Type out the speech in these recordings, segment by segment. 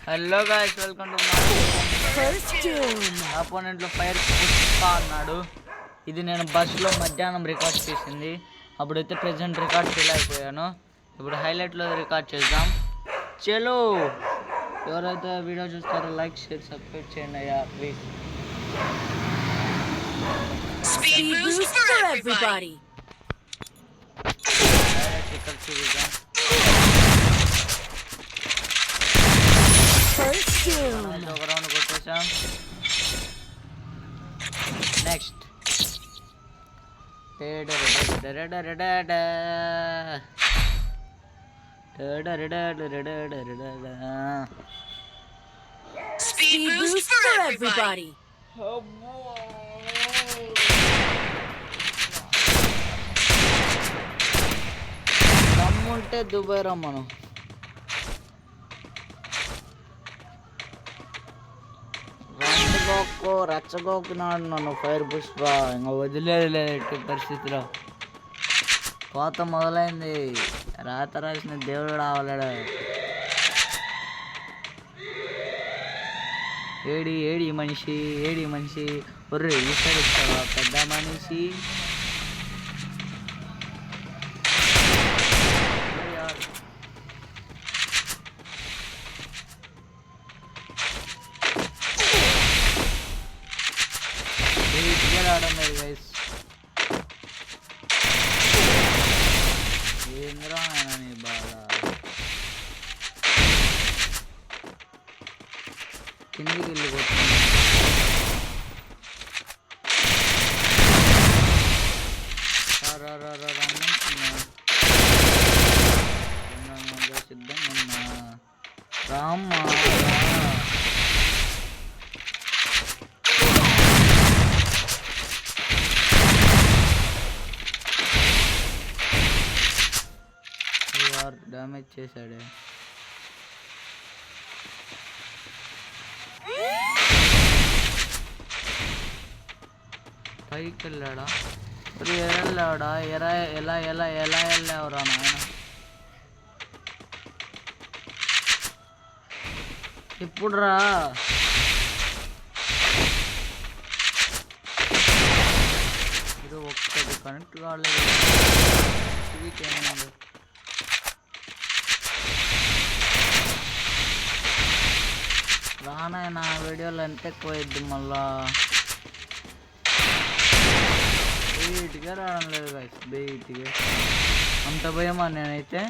Hello guys, welcome to అపోనెంట్లో fire Pushpa అన్నాడు. ఇది నేను బస్సులో మధ్యాహ్నం రికార్డ్ చేసింది. అప్పుడైతే ప్రెజెంట్ రికార్డ్ చేయలేకపోయాను. ఇప్పుడు హైలైట్లో రికార్డ్ చేద్దాం. చలో, ఎవరైతే వీడియో చూస్తారో లైక్ షేర్ సబ్స్క్రైబ్ చేయండి అయ్యా ప్లీజ్. ఇక్కడ చూద్దాం. ఒక రౌండ్ కొట్టేసాం. నెక్స్ట్ దమ్ముంటే దుబాయ్ రమ్మను. రెచ్చగొక్కున్నాడు నన్ను ఫైర్ పుష్ప. ఇంకా వదిలేదు ఎట్టి పరిస్థితిలో. కోత మొదలైంది. రాత రాసిన దేవుడు రావాలడు. ఏడి మనిషి ఒర్రే ఈసారి ఇస్తావా పెద్ద మనిషి. రావడం లేదు గైస్. ఏంద్రా నాయన నీ బాధ. కిందికి వెళ్ళి కొట్టుకున్నా. సిద్ధంగా ఉన్నా రామ్మా. డ్యామేజ్ చేశాడే. పైకి వెళ్ళాడా? వెళ్ళాడా? ఎలా వెళ్ళావురా నాయన? ఇప్పుడు రా. ఇది ఒక్కటి కనెక్ట్ కాలేదు. రానాయన వీడియోలో ఎంత ఎక్కువైద్ది మళ్ళా. బయటిగా రావడం లేదు గైస్. బయటిగా అంత భయమా? నేనైతే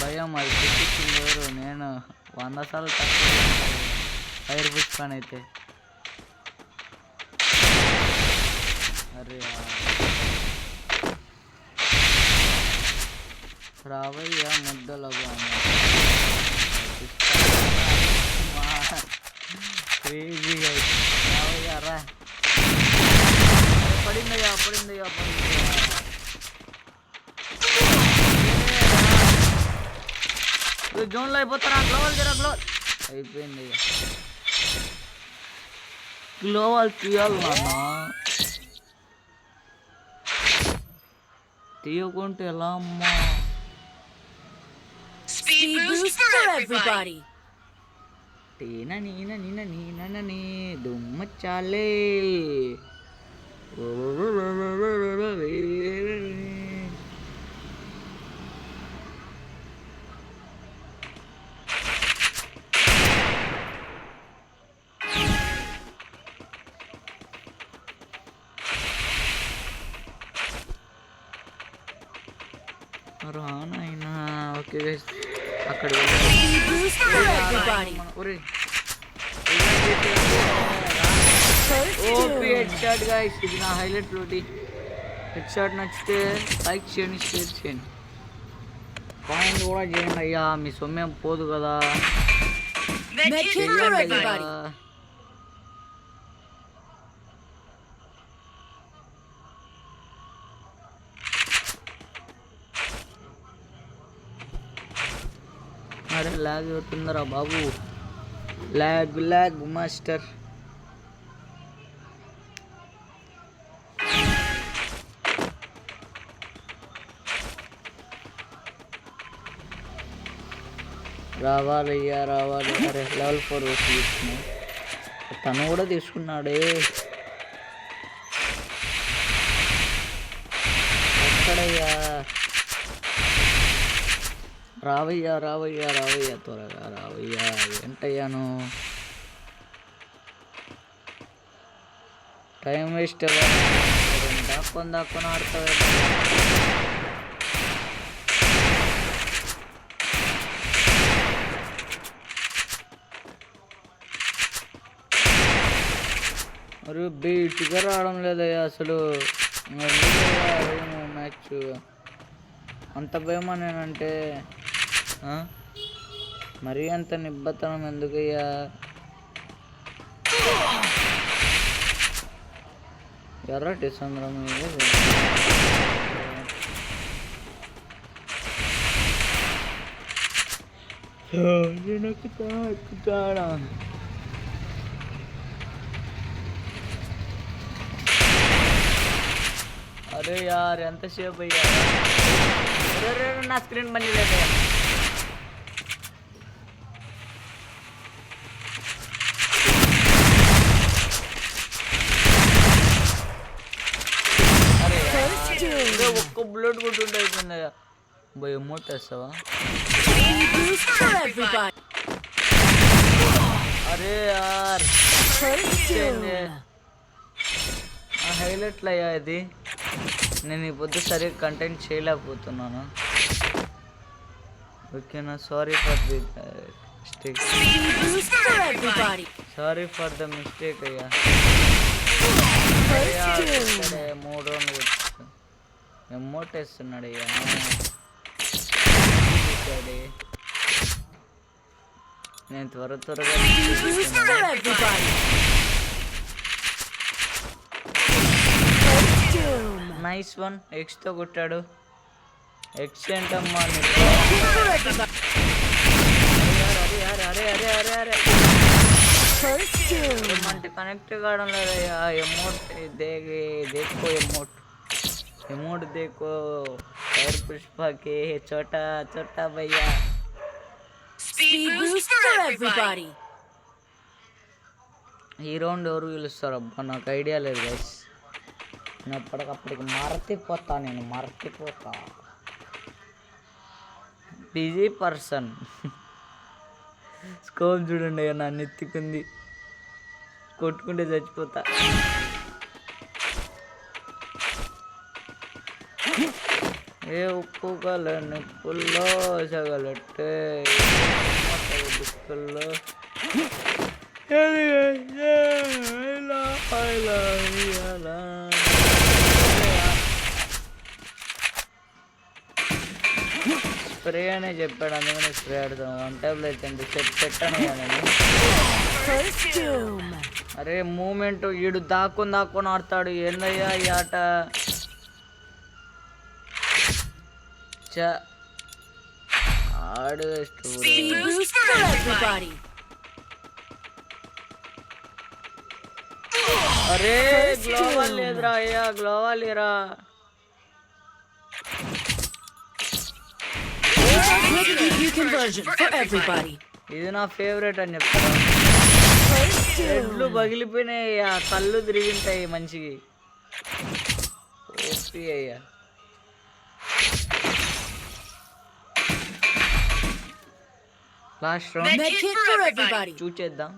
భయం. అది తెప్పించింది ఎవరు? నేను 100 సార్లు తక్కువ ఫైర్ పుష్పానైతే. అరే రావయ్యా ముద్దలో క్రేజీగా రావయ్యా రా. పడిందయ్యా. జోన్లో అయిపోతారా? గ్లోవల్ అయిపోయింది. అయ్యా గ్లోవల్ తీయాలి నాన్న. తీయకుంటే ఎలా అమ్మా? దుమ్మచ్చాలే. రానైనా ఓకే అక్కడ ఓపీ హెడ్ షాట్ గైస్. ఇది నా హైలైట్ రోటీ. హెడ్ షాట్ నచ్చితే లైక్ చేయండి, షేర్ చేయండి, కామెంట్ కూడా చేయండి అయ్యా. మీ సొమ్మేం పోదు కదా. అరే లాగ్ అవుతుందరా బాబు. Lag master. రావాలయ్యా రావాలి. అరే లెవెల్ 4 తీసుకున్నాం. తను కూడా తీసుకున్నాడే. ఎక్కడయ్యా? రావయ్యా రావయ్యా రావయ్యా త్వరగా రావయ్యా. ఏంటయ్యాను టైం వేస్ట్ దాక్కొని ఆడతావు. మరి బీట్గా రావడం లేదయ్యా అసలు. మ్యాచ్ అంత భయమా నేనంటే? మరీ అంత నిబ్బతనం ఎందుకయ్యా? ఎర్రటి సంద్రం ఎక్కుతాడా? అరే యార్ ఎంతసేపు అయ్యా? నా స్క్రీన్ పని లేదు. అరే ఒక్క బుల్లెట్ కొట్టుంటే అయిపోయిందయ్యా. పోయి ఎమోట్ వేస్తావా? అరే యార్ హైలైట్లు అయ్యా ఇది. నేను ఈ పొద్దు సరిగ్గా కంటెంట్ చేయలేకపోతున్నాను. ఓకేనా? Sorry for the mistake. Sorry for the mistake అయ్యా. 3 రౌండ్లు కొట్టు. ఎమోట్ వేస్తున్నాడు అయ్యా. నేను త్వరగా నైస్ వన్. ఎక్స్తో కొట్టాడు. ఎక్స్ ఏంటమ్మా? అంటే కనెక్ట్ కావడం లేదయ్యా. ఎమోట్ దేకో ఎమోట్ దేకో. ఫైర్ పుష్పకి చోటా చోటా భయ్యా. ఈ రౌండ్ ఎవరు గెలుస్తారు అబ్బా? నాకు ఐడియా లేదు గైస్. నేను అప్పటికప్పటికి మరతిపోతా. Busy person. స్కోప్ చూడండి అయ్యా, నన్ను ఎత్తుకుంది. కొట్టుకుంటే చచ్చిపోతా. ఏ ఉప్పు కలను పుల్లో సగలట్టే దుక్కుల్లో స్ప్రే అనే చెప్పాడు, అందుకని స్ప్రే ఆడతాం. 1 టైప్లో అయితే పెట్టాను నేను. అరే మూమెంట్ ఈడు దాక్కుని ఆడతాడు. ఏందయ్యా ఈ ఆట? ఆడు అరే గ్లోవల్ లేదురా అయ్యా, గ్లోవల్ లేరా. ఇది నా ఫేవరెట్ అని చెప్తారా? రెడ్లు పగిలిపోయినాయి, ఆ కళ్ళు తిరిగింటాయి మంచిగా. ఓపి అయ్యా. లాస్ట్ రౌండ్ చూచేద్దాం.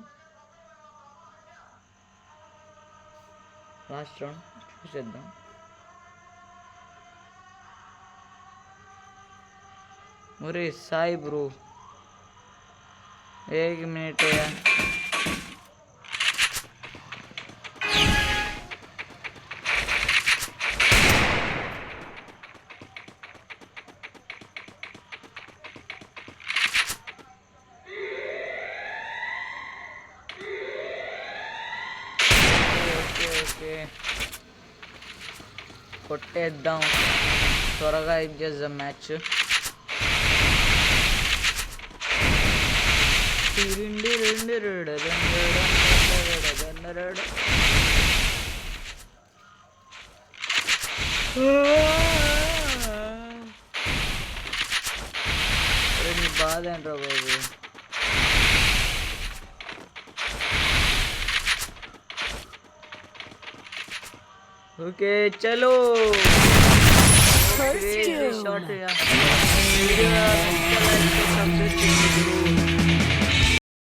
లాస్ట్ రౌండ్ చూసేద్దాం. ఒరే సాయి బ్రో, 1 మినిట్ అయ్యా. కొట్టేద్దాం, త్వరగా ఇది చేద్దాం మ్యాచ్. నీ బాధ ఏంట్రా బాబు. ఓకే చలో షార్ట్ సబ్స్క్రైబ్ చేయండి.